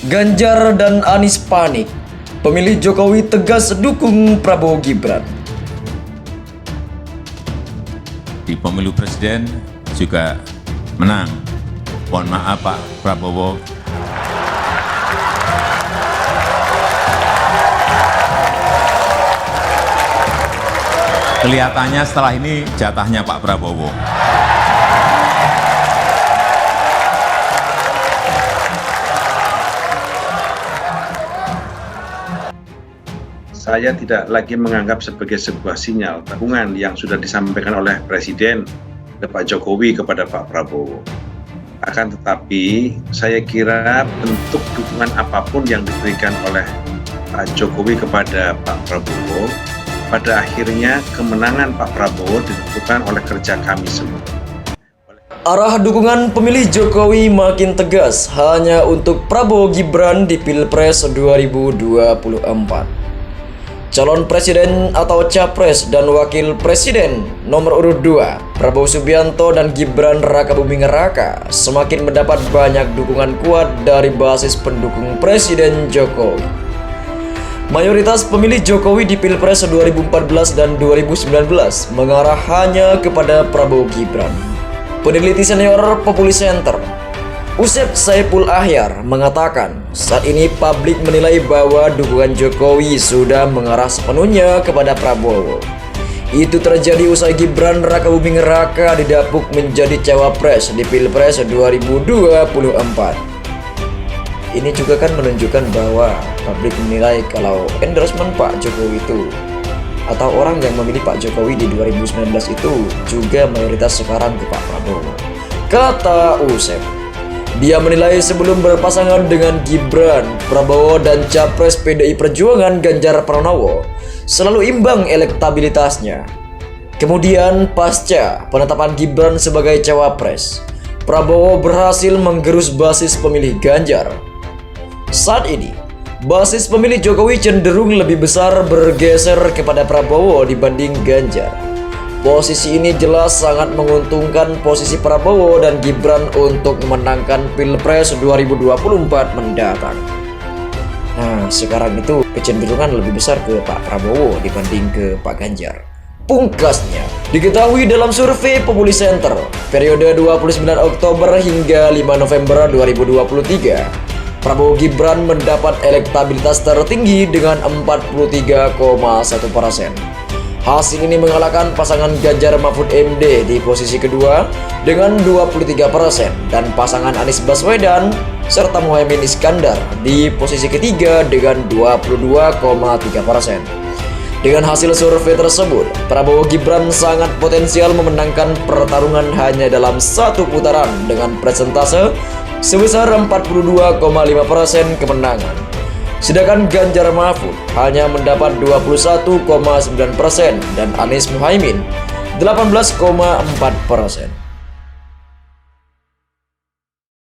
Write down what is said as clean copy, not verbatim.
Ganjar dan Anies panik. Pemilih Jokowi tegas dukung Prabowo Gibran. Di pemilu presiden juga menang. Mohon maaf Pak Prabowo. Kelihatannya setelah ini jatahnya Pak Prabowo. Saya tidak lagi menganggap sebagai sebuah sinyal dukungan yang sudah disampaikan oleh Presiden Pak Jokowi kepada Pak Prabowo. Akan tetapi, saya kira bentuk dukungan apapun yang diberikan oleh Pak Jokowi kepada Pak Prabowo, pada akhirnya kemenangan Pak Prabowo ditentukan oleh kerja kami semua. Arah dukungan pemilih Jokowi makin tegas hanya untuk Prabowo Gibran di Pilpres 2024. Calon Presiden atau Capres dan Wakil Presiden nomor urut 2, Prabowo Subianto dan Gibran Rakabuming Raka semakin mendapat banyak dukungan kuat dari basis pendukung Presiden Jokowi. Mayoritas pemilih Jokowi di Pilpres 2014 dan 2019 mengarah hanya kepada Prabowo Gibran. Peneliti senior Populi Center, Usep Saiful Ahyar mengatakan saat ini publik menilai bahwa dukungan Jokowi sudah mengarah sepenuhnya kepada Prabowo. Itu terjadi usai Gibran Rakabuming Raka didapuk menjadi cawapres di Pilpres 2024. Ini juga kan menunjukkan bahwa publik menilai kalau endorsement Pak Jokowi itu atau orang yang memilih Pak Jokowi di 2019 itu juga mayoritas sekarang ke Pak Prabowo. Kata Usep, dia menilai sebelum berpasangan dengan Gibran, Prabowo dan Capres PDI Perjuangan Ganjar Pranowo selalu imbang elektabilitasnya. Kemudian pasca penetapan Gibran sebagai cawapres, Prabowo berhasil menggerus basis pemilih Ganjar. Saat ini, basis pemilih Jokowi cenderung lebih besar bergeser kepada Prabowo dibanding Ganjar. Posisi ini jelas sangat menguntungkan posisi Prabowo dan Gibran untuk memenangkan Pilpres 2024 mendatang. Nah, sekarang itu kecenderungan lebih besar ke Pak Prabowo dibanding ke Pak Ganjar. Pungkasnya, diketahui dalam survei Populi Center periode 29 Oktober hingga 5 November 2023, Prabowo Gibran mendapat elektabilitas tertinggi dengan 43,1%. Hasil ini mengalahkan pasangan Ganjar Mahfud MD di posisi kedua dengan 23% dan pasangan Anies Baswedan serta Muhaimin Iskandar di posisi ketiga dengan 22,3%. Dengan hasil survei tersebut, Prabowo Gibran sangat potensial memenangkan pertarungan hanya dalam satu putaran dengan persentase sebesar 42,5% kemenangan. Sedangkan Ganjar Mahfud hanya mendapat 21,9% dan Anies Muhaimin 18,4%.